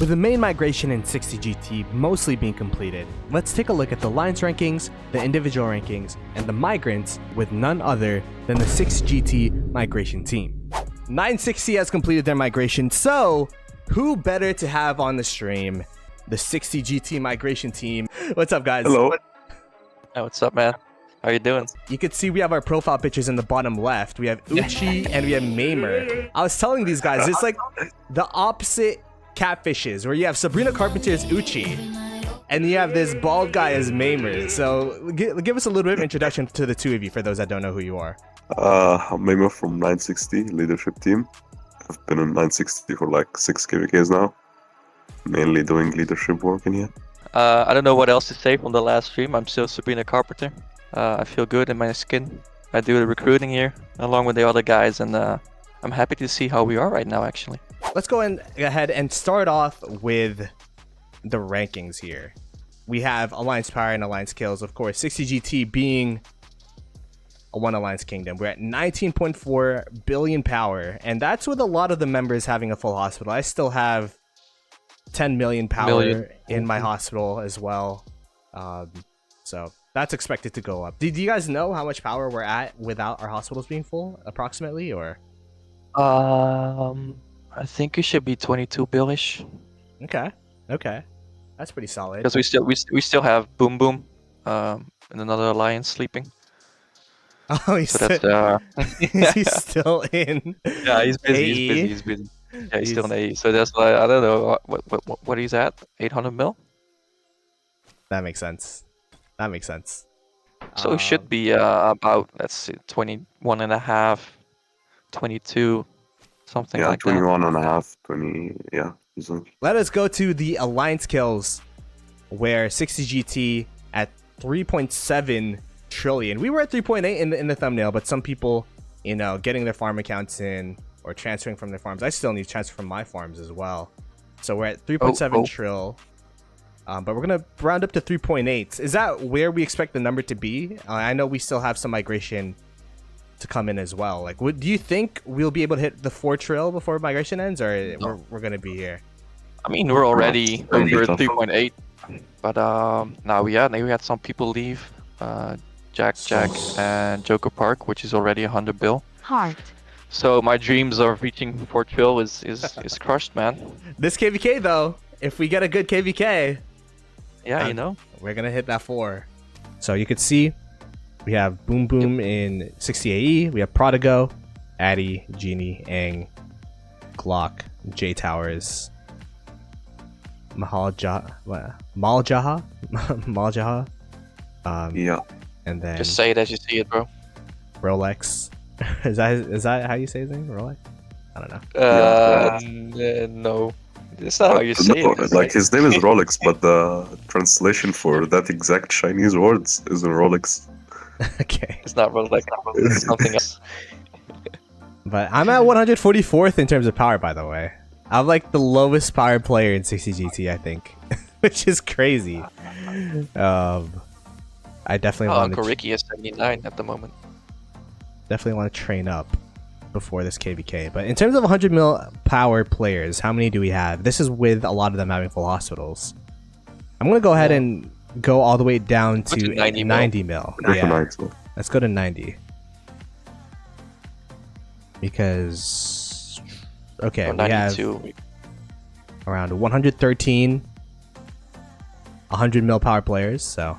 With the main migration in 60GT mostly being completed, let's take a look at the Alliance rankings, the individual rankings, and the Migrants with none other than the 60GT migration team. 960 has completed their migration, so who better to have on the stream? The 60GT migration team. What's up, guys? Hello. Hey, what's up, man? How you doing? You can see we have our profile pictures in the bottom left. We have Uchi and we have Mamer. I was telling these guys, it's like the opposite catfishes, where you have Sabrina Carpenter as Uchi, and you have this bald guy as Mamer. So give us a little bit of introduction to the two of you, for those that don't know who you are. I'm Mamer from 960 leadership team. I've been in 960 for like 6 KVKs now, mainly doing leadership work in here. I don't know what else to say from the last stream. I'm still Sabrina Carpenter. I feel good in my skin. I do the recruiting here along with the other guys, and I'm happy to see how we are right now, actually. Let's go ahead and start off with the rankings here. We have Alliance Power and Alliance Kills, of course. 60GT being a one Alliance Kingdom. We're at 19.4 billion power, and that's with a lot of the members having a full hospital. I still have 10 million power in my hospital as well. So that's expected to go up. Do you guys know how much power we're at without our hospitals being full, approximately, or? I think it should be 22 billish. Okay, that's pretty solid. Because we still have Boom Boom, in another alliance sleeping. Oh, he's, So that's he's still in. yeah, he's busy. AE. He's busy. Yeah, he's still in AE. So that's why I don't know what he's at. 800 mil. That makes sense. So it should be about, let's see, 21 and a half, 22, something Yeah, like 21 and a half, 20, yeah. Easily. Let us go to the Alliance Kills, where 60GT at 3.7 trillion. We were at 3.8 in the thumbnail, but some people, you know, getting their farm accounts in or transferring from their farms. I still need to transfer from my farms as well. So we're at 3.7 trill. But we're going to round up to 3.8. Is that where we expect the number to be? I know we still have some migration to come in as well. Like, do you think we'll be able to hit the 4 trill before migration ends, or we're going to be here? I mean, we're already over 3.8. But now we had some people leave. Jack and Joker Park, which is already 100 bill. Heart. So my dreams of reaching 4 trill is crushed, man. This KVK though, if we get a good KVK, Yeah, you know. we're gonna hit that 4. So you could see we have Boom Boom in 60 AE, we have Prodigo, Addy, Genie, Aang, Glock, J Towers, Maljaha, Yeah. and then Just say it as you see it, bro. Rolex. is that how you say his name? Rolex? I don't know. No. That's not how you say No, it. like his name is Rolex, but the translation for that exact Chinese words isn't Rolex. Okay. It's not Rolex. It's something else. But I'm at 144th in terms of power, by the way. I'm like the lowest power player in 60GT, I think, which is crazy. I definitely want Uncle to Ricky is 79 at the moment. want to train up before this KVK. But in terms of 100 mil power players, how many do we have? This is with a lot of them having full hospitals. I'm gonna go ahead and go all the way down to 90 mil. Yeah, let's go to 90. Because okay, we have around 113 100 mil power players, so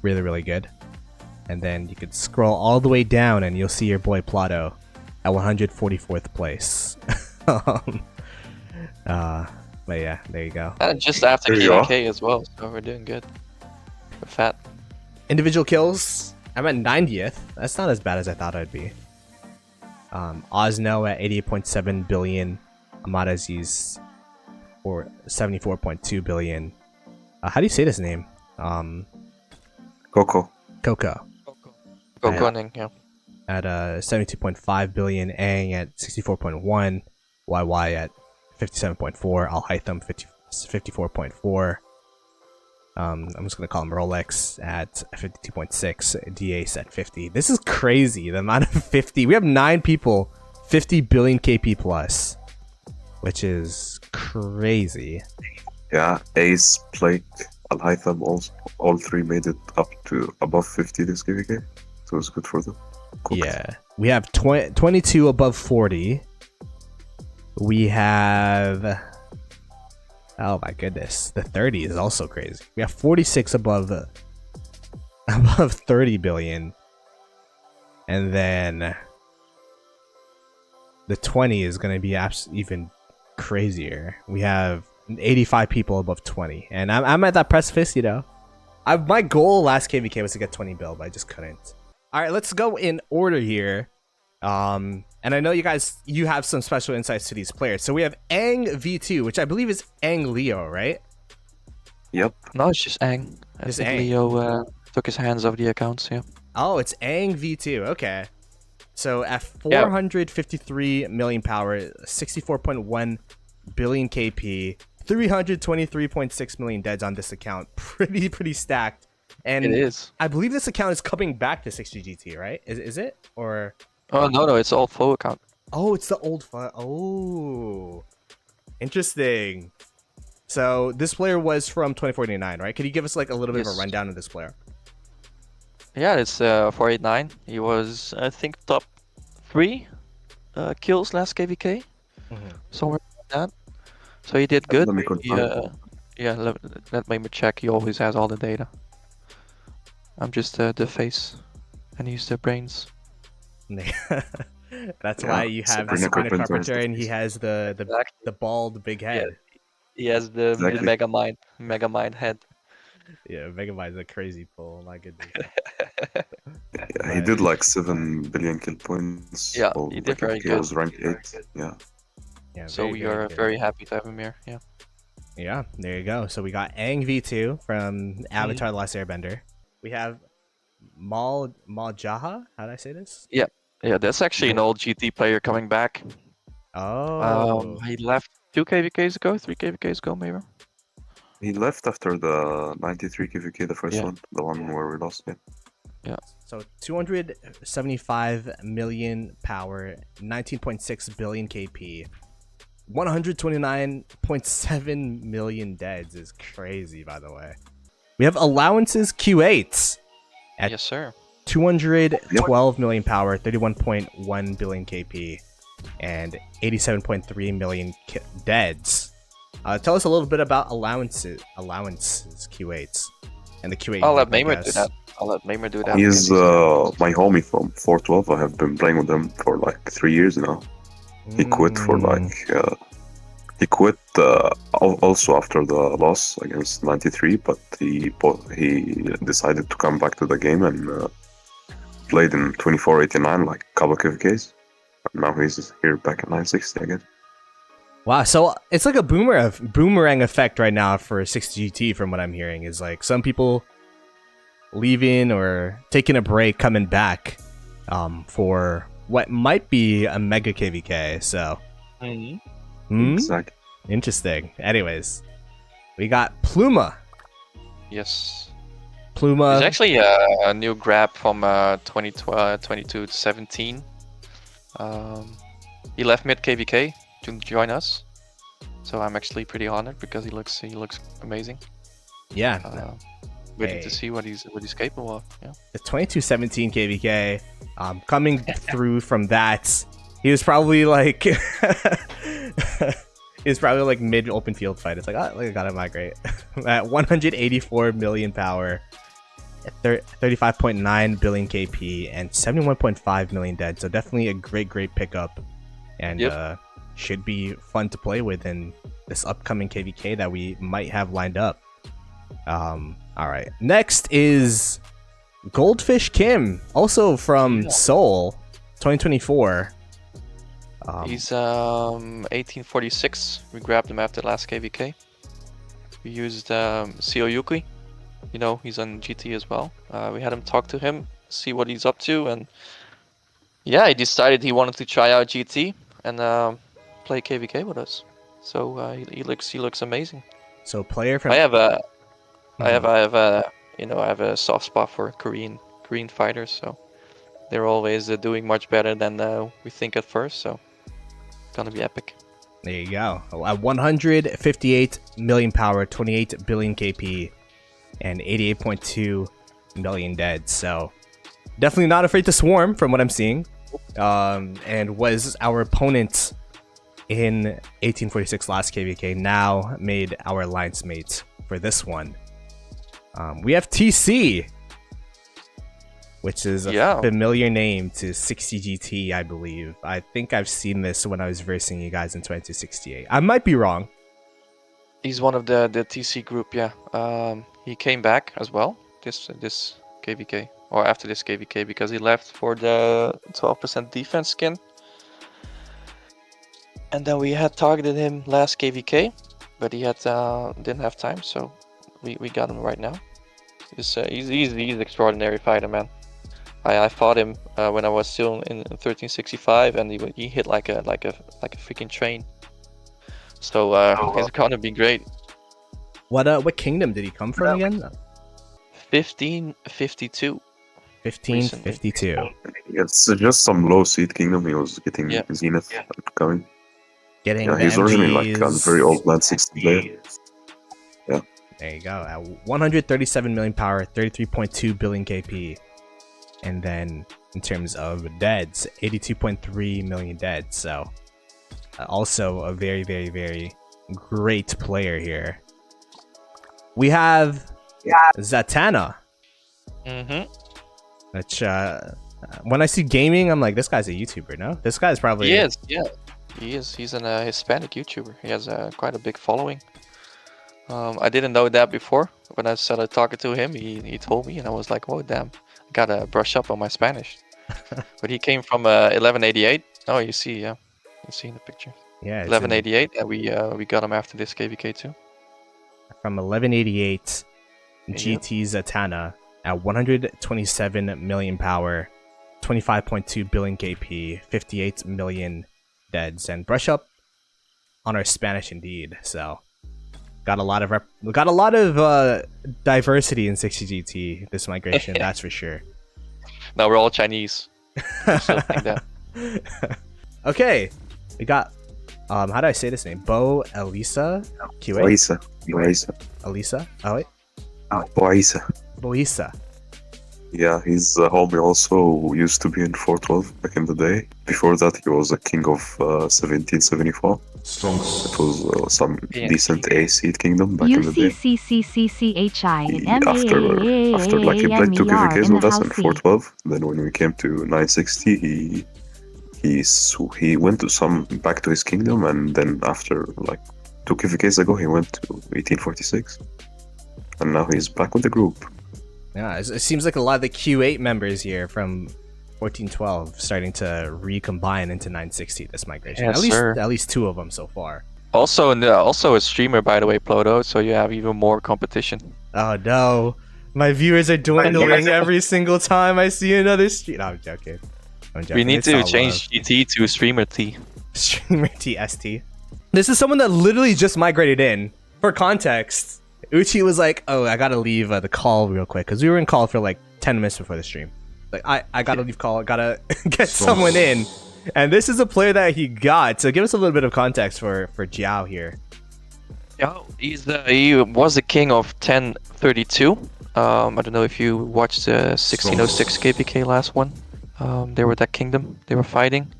really good. And then you could scroll all the way down and you'll see your boy Ploto at 144th place. But yeah, there you go. And just after KVK as well, so we're doing good. We're fat. Individual kills, I'm at 90th. That's not as bad as I thought I'd be. Osno at 88.7 billion. Amadaziz for 74.2 billion. How do you say this name? Coco. Coco. Go gunning, yeah. At 72.5 billion. Aang at 64.1. YY at 57.4. Al Haitham 54.4. I'm just gonna call him Rolex at 52.6. Dace at 50. This is crazy. The amount of 50. We have 9 people, 50 billion KP plus. which is crazy. Yeah, Ace, Blake, Al-Haytham, all three made it up to above 50 this KVK. So it's good for them. Cooked. Yeah. We have 22 above 40. We have... Oh my goodness. The 30 is also crazy. We have 46 above 30 billion. And then the 20 is going to be even crazier. We have 85 people above 20. And I'm at that precipice, you know. My goal last KVK was to get 20 bill, but I just couldn't. All right, let's go in order here. And I know you have some special insights to these players. So we have Ang V2, which I believe is Ang Leo, right? Yep. No, it's just Ang. I Just think Ang. Leo took his hands off the accounts, yeah. Oh, it's Ang V2. Okay. So at 453 million power, 64.1 billion KP, 323.6 million deads on this account. Pretty stacked. And It is. I believe this account is coming back to 60GT, right? Is it? Or Oh, no, it's all full account. oh, it's the old file. Oh, interesting. So this player was from 2049, right? Could you give us like a little bit of a Yes. rundown of this player? Yeah, it's 489. He was, I think, top 3 kills last KVK. Somewhere like that. So he did good. Let me confirm. Let me check. He always has all the data. I'm just the face, and he's the brains. That's Yeah, why you have the Sabrina Sabrina Carpenter Carpenter, is and he has the Exactly. bald big head. He has the Exactly. mega mind head. Yeah, Megamind is a crazy pull. My goodness. Yeah, he did like 7 billion kill points. Yeah, while he did the very KVK good. was ranked 8. Yeah. Yeah, So we are good. very happy to have him here. Yeah. Yeah, there you go. So we got Aang V2 from Avatar: The Last Airbender. We have Maljaha. How did I say this? Yeah, that's actually an old GT player coming back. Oh, He left 2 KVKs ago, 3 KVKs ago, maybe. He left after the 93 KVK, the first Yeah. one, the one where we lost. Yeah. so 275 million power, 19.6 billion KP, 129.7 million deads is crazy. By the way, we have allowances Q8s at Yes, sir. 212 million power, 31.1 billion KP, and 87.3 million deads. Tell us a little bit about allowances Q8s and the Q8. I'll let unit, I Mamer do guess. that. He's my homie from 412. I have been playing with him for like 3 years now. He quit for like also after the loss against 93, but he decided to come back to the game and played in 2489 like a couple of KVKs. Now he's here back at 960 again. Wow, so it's like a boomerang effect right now for 60GT. From what I'm hearing, is like some people leaving or taking a break, coming back for what might be a mega KVK. So Exactly. Interesting. Anyways, we got Pluma. Yes. Pluma. It's actually a new grab from 2022 to 17. He left mid KVK to join us, so I'm actually pretty honored because he looks amazing. Yeah. Waiting to see what he's capable of. Yeah. The 2217 KVK, coming through from that, he was probably like mid open field fight. It's like, oh, I gotta migrate at 184 million power, 35.9 billion KP, and 71.5 million dead. So definitely a great pickup, and should be fun to play with in this upcoming KVK that we might have lined up. All right, next is Goldfish Kim, also from Seoul, 2024. He's 1846. We grabbed him after last KVK. We used Seo Yuki. You know, he's on GT as well. We had him talk to him, see what he's up to, and yeah, he decided he wanted to try out GT and play KVK with us. So he looks amazing. So player from I have a soft spot for Korean fighters, so they're always doing much better than we think at first. So it's gonna be epic. There you go. At 158 million power, 28 billion KP, and 88.2 million dead. So definitely not afraid to swarm from what I'm seeing. And was our opponent in 1846 last KVK, now made our alliance mate for this one. We have TC, which is a familiar name to 60GT, I believe. I think I've seen this when I was versing you guys in 2268. I might be wrong. He's one of the TC group, yeah. He came back as well this KVK, or after this KVK, because he left for the 12% defense skin. And then we had targeted him last KVK, but he had didn't have time, so we got him right now. He's an extraordinary fighter, man. I fought him when I was still in 1365, and he hit like a freaking train. So he's gonna be great. What kingdom did he come from again? 1552. 1552. It's just some low seed kingdom. He was getting Zenith coming. He's originally like a very old man 60 player. Yeah. There you go. At 137 million power, 33.2 billion KP. And then in terms of deads, 82.3 million dead. So also a very, very, very great player here. We have Zatanna. Which when I see gaming, I'm like, this guy's a YouTuber, no? This guy's probably... He is, yeah. He is. He's a Hispanic YouTuber. He has quite a big following. I didn't know that before. When I started talking to him, he told me, and I was like, oh, damn. I gotta brush up on my Spanish. But he came from 1188. Oh, you see in the picture. Yeah, 1188, and we got him after this KVK too. From 1188, GT Zatanna at 127 million power, 25.2 billion KP, 58 million deads, and brush up on our Spanish indeed. So got a lot of diversity in 60GT this migration. That's for sure. Now we're all Chinese. Like that. Okay, we got how do I say this name? Bo Elisa QA. Elisa. Oh wait. Boisa. Yeah, he's a homie also who used to be in 412 back in the day. Before that, he was a king of 1774. It was some decent A seed kingdom back in the day. After like he played 2 KVKs with us in 412. Then when we came to 960, he went to back to his kingdom, and then after like 2 KVKs ago, he went to 1846, and now he's back with the group. Yeah, it seems like a lot of the Q8 members here from 1412 starting to recombine into 960 this migration. Yes, at least 2 of them so far. Also a streamer, by the way, Ploto. So you have even more competition. Oh no, my viewers are dwindling every single time I see another stream. No, I'm joking. We need to change GT to streamer T. Streamer T ST. This is someone that literally just migrated in. For context, Uchi was like, oh, I gotta leave the call real quick, because we were in call for like 10 minutes before the stream. Like, I gotta leave call, gotta get someone in. And this is a player that he got. So give us a little bit of context for Jiao here. Yeah, he was the king of 1032. I don't know if you watched the 1606 KPK last one. They were that kingdom. They were fighting.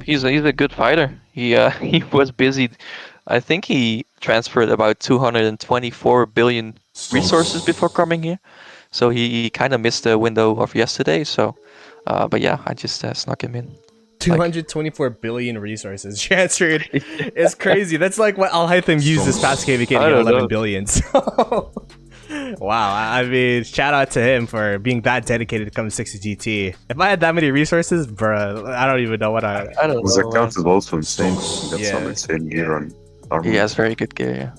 He's a good fighter. He was busy. I think he transferred about 224 billion resources before coming here. So he kind of missed the window of yesterday. So, but yeah, I just snuck him in. 224 billion resources transferred. It's crazy. That's like what Al Haytham used this past KVK to get 11 billion. So, wow. I mean, shout out to him for being that dedicated to come to 60GT. If I had that many resources, bruh, I don't even know what I don't know. His account is also insane. He got some insane gear on armor. He has very good gear, yeah.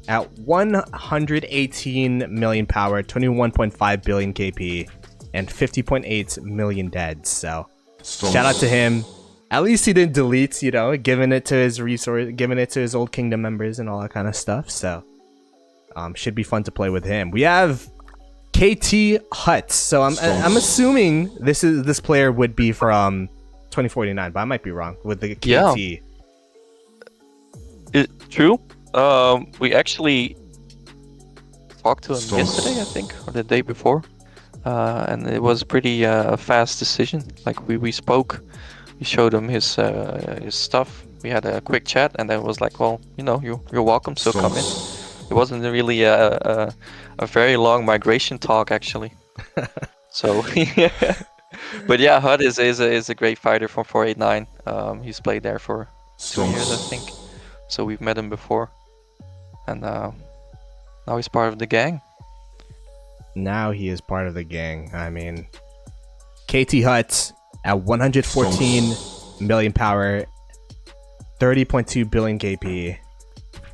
At 118 million power, 21.5 billion KP, and 50.8 million deads. So, shout out to him. At least he didn't delete, giving it to his old kingdom members and all that kind of stuff. So, should be fun to play with him. We have KT Hut. So I'm assuming this player would be from 2049, but I might be wrong with the KT. Yeah. True. We actually talked to him yesterday, I think, or the day before, and it was pretty fast decision. Like we spoke, we showed him his stuff. We had a quick chat, and then it was like, well, you're welcome, so come in. It wasn't really a very long migration talk actually. So, but yeah, Hud is a great fighter from 489. He's played there for 2 years, I think. So we've met him before, and now he's part of the gang. Now he is part of the gang. I mean, KT Hut at 114 million power, 30.2 billion KP,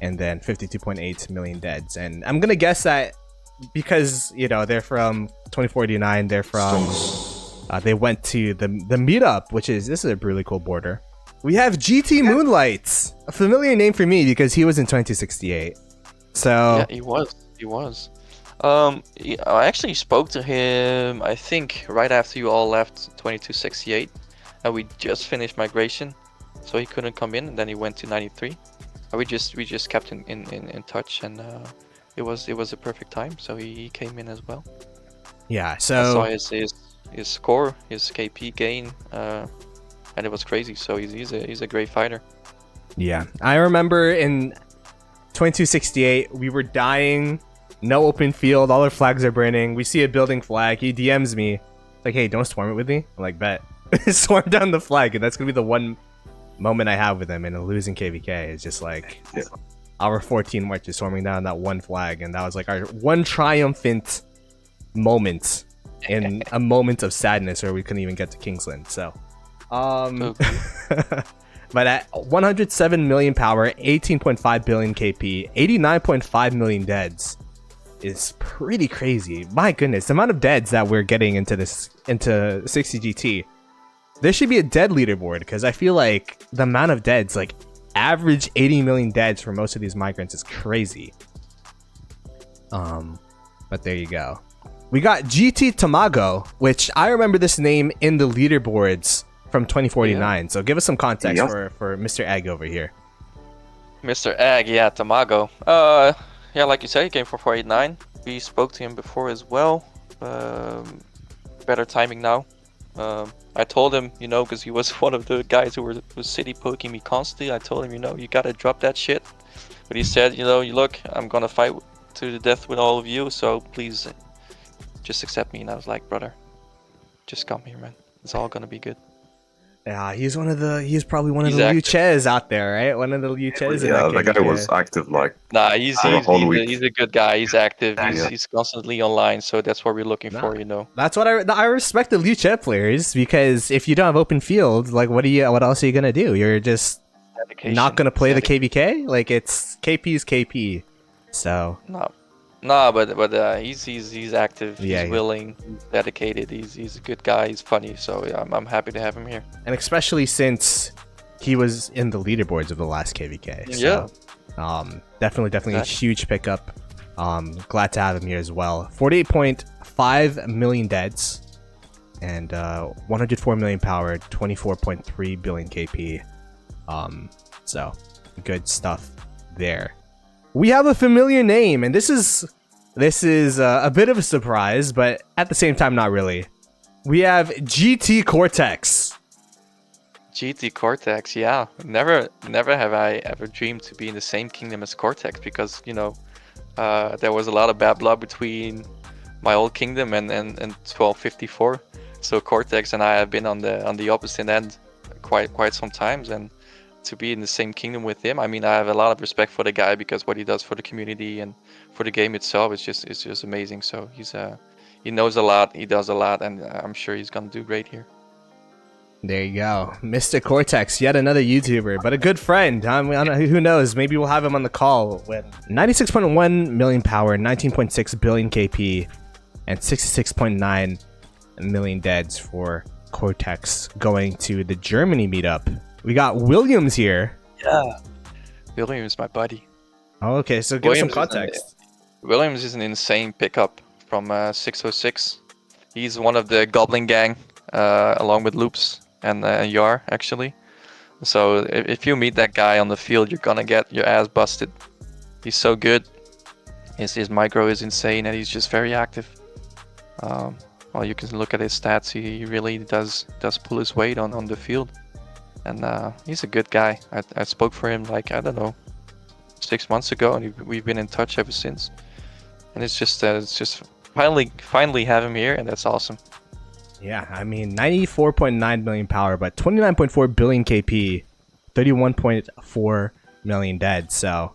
and then 52.8 million deads. And I'm gonna guess that because they're from 2049, they're from they went to the meetup, this is a really cool border. We have GT Moonlight, a familiar name for me because he was in 2268. So yeah, he was. I actually spoke to him, I think, right after you all left 2268, and we just finished migration, so he couldn't come in, and then he went to 93. And we just kept in touch, and it was a perfect time, so he came in as well. Yeah, so I saw his score, his KP gain, and it was crazy. So he's a great fighter. Yeah, I remember in 2268 we were dying, no open field, all our flags are burning. We see a building flag. He DMs me like, "Hey, don't swarm it with me." I'm like, "Bet." Swarm down the flag, and that's gonna be the one moment I have with him in a losing KVK. It's just like our 14 marches swarming down that one flag, and that was like our one triumphant moment in a moment of sadness where we couldn't even get to Kingsland. So but at 107 million power, 18.5 billion KP, 89.5 million deads is pretty crazy. My goodness, the amount of deads that we're getting into 60GT. There should be a dead leaderboard, because I feel like the amount of deads, like average 80 million deads for most of these migrants, is crazy. But there you go. We got GT Tamago, which I remember this name in the leaderboards from 2049. Yeah. So give us some context for Mr. Egg over here. Mr. Egg, yeah, Tamago. Yeah, like you said, he came from 489. We spoke to him before as well. Better timing now. I told him, because he was one of the guys who was city poking me constantly. I told him, you gotta drop that shit. But he said, you look, I'm gonna fight to the death with all of you, so please just accept me. And I was like, brother, just come here, man. It's all gonna be good. Yeah, he's probably one of the Luches out there, right? One of the Luches. Yeah, the guy was active Nah, he's a good guy. He's active. He's constantly online, so that's what we're looking for, That's what I respect the Luche players, because if you don't have open field, like what else are you gonna do? You're just not gonna play the KVK. Like, it's KP's KP. So but he's active. He's willing, he's dedicated. He's a good guy. He's funny. So yeah, I'm happy to have him here. And especially since he was in the leaderboards of the last KVK. So, definitely a huge pickup. Glad to have him here as well. 48.5 million deads and 104 million power, 24.3 billion KP. So good stuff there. We have a familiar name, and this is a bit of a surprise, but at the same time, not really. We have GT Cortex. GT Cortex, yeah. Never have I ever dreamed to be in the same kingdom as Cortex, because there was a lot of bad blood between my old kingdom and 1254. So Cortex and I have been on the opposite end quite some times, and to be in the same kingdom with him, I mean, I have a lot of respect for the guy, because what he does for the community and for the game itself is just amazing. So he knows a lot, he does a lot, and I'm sure he's gonna do great here. There you go, Mr. Cortex, yet another YouTuber, but a good friend. Who knows? Maybe we'll have him on the call. With 96.1 million power, 19.6 billion KP, and 66.9 million deads for Cortex going to the Germany meetup. We got Williams here. Yeah, Williams, my buddy. Oh, okay, so give us some context. Williams is an insane pickup from 606. He's one of the Goblin gang, along with Loops and Yar, actually. So if you meet that guy on the field, you're gonna get your ass busted. He's so good. His micro is insane, and he's just very active. Well, you can look at his stats. He really does pull his weight on the field, and he's a good guy. I spoke for him like, I don't know, 6 months ago, and we've been in touch ever since. And it's just finally have him here, and that's awesome. Yeah, I mean, 94.9 million power, but 29.4 billion KP, 31.4 million dead. So,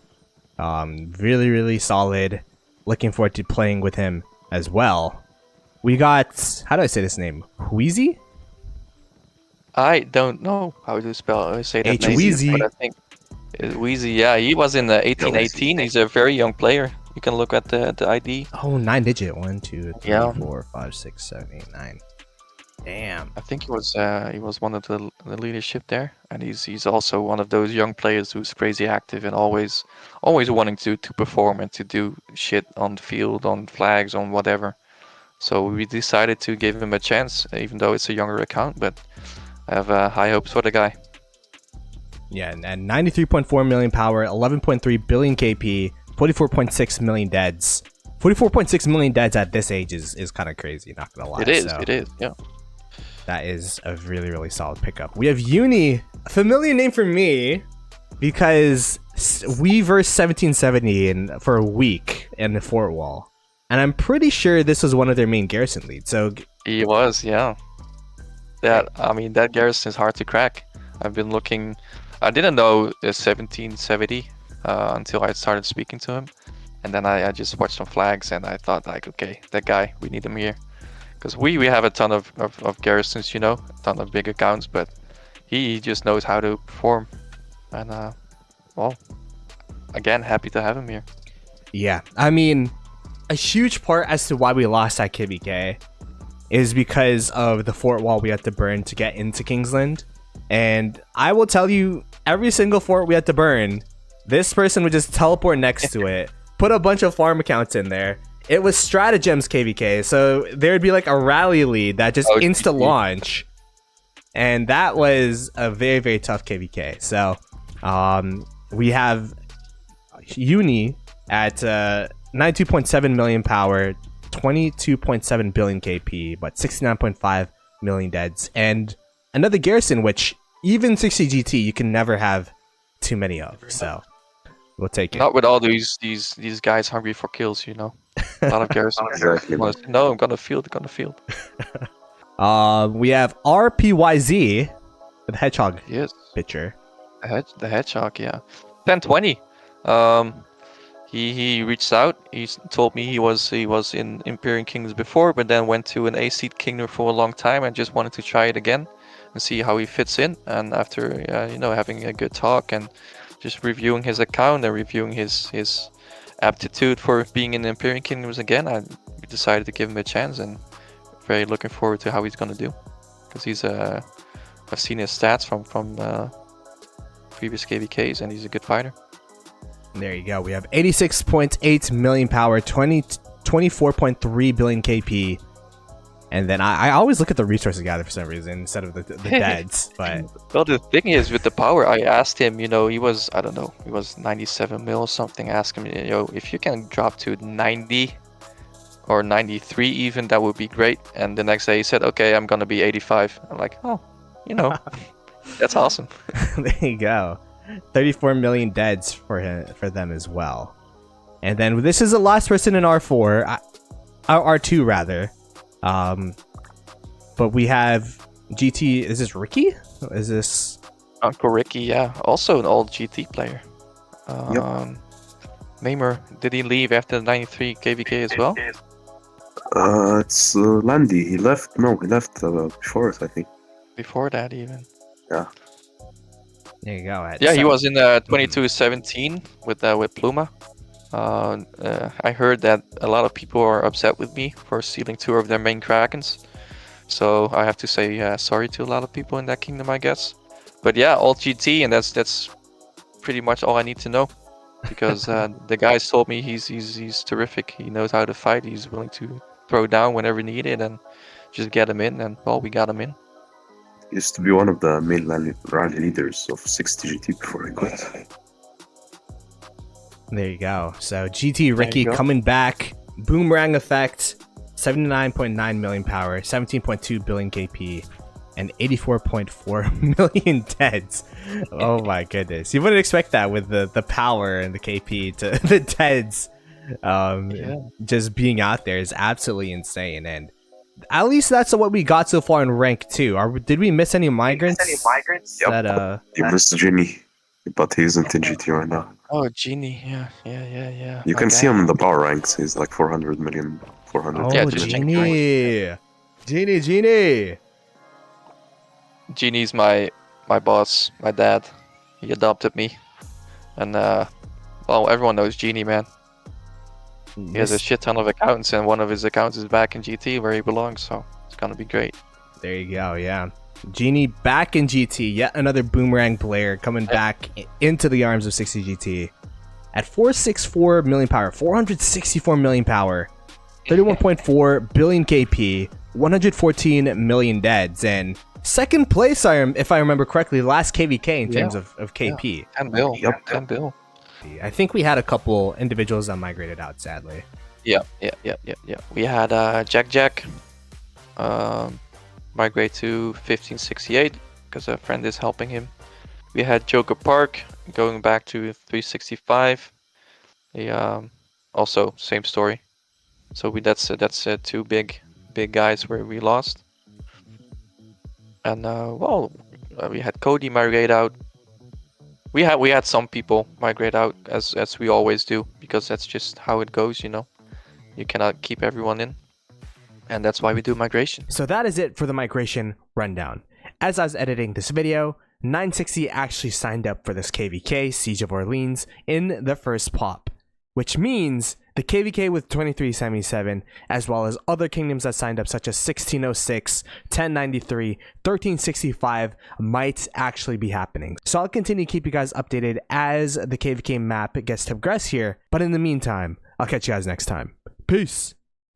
really, really solid. Looking forward to playing with him as well. We got, how do I say this name? Wheezy? I don't know how to say that name, Wheezy. but I think Wheezy. Yeah, he was in the 1818. He's a very young player. You can look at the ID. Oh, 9-digit. 1, 2, 3, Yeah. 4, 5, 6, 7, 8, 9. Damn. I think he was one of the leadership there, and he's also one of those young players who's crazy active and always wanting to perform and to do shit on the field, on flags, on whatever. So we decided to give him a chance, even though it's a younger account. But I have high hopes for the guy. Yeah, and 93.4 million power, 11.3 billion KP, 44.6 million deads. 44.6 million deads at this age is kind of crazy, not gonna lie. It is, yeah. That is a really, really solid pickup. We have Uni, a familiar name for me, because we versed 1770 for a week in the Fort Wall. And I'm pretty sure this was one of their main garrison leads. So He was, yeah. That garrison is hard to crack. I've been looking. I didn't know 1770 until I started speaking to him, and then I just watched some flags, and I thought like, okay, that guy, we need him here, because we have a ton of garrisons, a ton of big accounts, but he just knows how to perform, and well, again, happy to have him here. yeah, I mean, a huge part as to why we lost that KBK is because of the fort wall we had to burn to get into Kingsland. And I will tell you, every single fort we had to burn, this person would just teleport next to it, put a bunch of farm accounts in there. It was stratagems KVK, so there would be like a rally lead that just insta launch, and that was a very, very tough KVK. So we have Uni at 92.7 million power, 22.7 billion KP, but 69.5 million deads, and another garrison which even 60GT you can never have too many of. So we'll take it. Not with all these guys hungry for kills, A lot of garrisons. Exactly. No, I'm gonna field. We have RPYZ, the hedgehog Yes. pitcher. The hedgehog, yeah. 1020. He reached out. He told me he was in Imperial Kingdoms before, but then went to an AC Kingdom for a long time and just wanted to try it again and see how he fits in. And after having a good talk and just reviewing his account and reviewing his aptitude for being in the Imperial Kingdoms again, I decided to give him a chance, and very looking forward to how he's gonna do, because I've seen his stats from previous KVKs, and he's a good fighter. There you go. We have 86.8 million power, 24.3 billion KP. And then I always look at the resources gathered for some reason instead of the deads. But well, the thing is with the power, I asked him, he was, I don't know, he was 97 mil or something. I asked him, if you can drop to 90 or 93 even, that would be great. And the next day he said, okay, I'm going to be 85. I'm like, oh, that's awesome. there you go. 34 million deads for them as well. And then this is the last person in R4, R2 rather. But we have GT. Is this Ricky? Is this Uncle Ricky? Yeah, also an old GT player. Yep. Mamer, did he leave after the 93 KVK as well? It's Landy. He left. No, he left before us, I think. Before that, even. Yeah. there you go. Yeah, he was in 2217 with Pluma. I heard that a lot of people are upset with me for stealing 2 of their main Krakens. So I have to say sorry to a lot of people in that kingdom, I guess. But yeah, all GT, and that's pretty much all I need to know. Because the guys told me he's terrific. He knows how to fight. He's willing to throw down whenever needed and just get him in. And well, we got him in. Used to be one of the main rally leaders of 60GT before he quit. There you go. So GT Ricky go. coming back. Boomerang effect. 79.9 million power. 17.2 billion KP. And 84.4 million deads. Oh my goodness. You wouldn't expect that with the power and the KP to the deads. Just being out there is absolutely insane. And at least that's what we got so far in rank 2. Did we miss any migrants? Yep. You missed Genie, but he isn't in GT right now. Oh, Genie, yeah. You can see him in the power ranks. He's like 400 million, 400. Oh, Yeah, just check Genie. Genie's my boss, my dad. He adopted me, and well, everyone knows Genie, man. He has a shit ton of accounts, and one of his accounts is back in GT where he belongs, so it's gonna be great. There you go, yeah. Genie back in GT, yet another boomerang player coming back into the arms of 60GT. At 464 million power, 464 million power, 31.4 billion KP, 114 million deads, and second place, if I remember correctly, last KVK in terms of KP. 10 bill. Yep. 10 bill. I think we had a couple individuals that migrated out, sadly. Yeah. We had Jack migrate to 1568 because a friend is helping him. We had Joker Park going back to 365. Also same story. So that's two big guys where we lost. And we had Cody migrate out. We had some people migrate out as we always do, because that's just how it goes, you know. You cannot keep everyone in, and that's why we do migration. So that is it for the migration rundown. As I was editing this video, 960 actually signed up for this KVK, Siege of Orleans, in the first pop, which means the KVK with 2377, as well as other kingdoms that signed up such as 1606, 1093, 1365 might actually be happening. So I'll continue to keep you guys updated as the KVK map gets to progress here, but in the meantime, I'll catch you guys next time. Peace!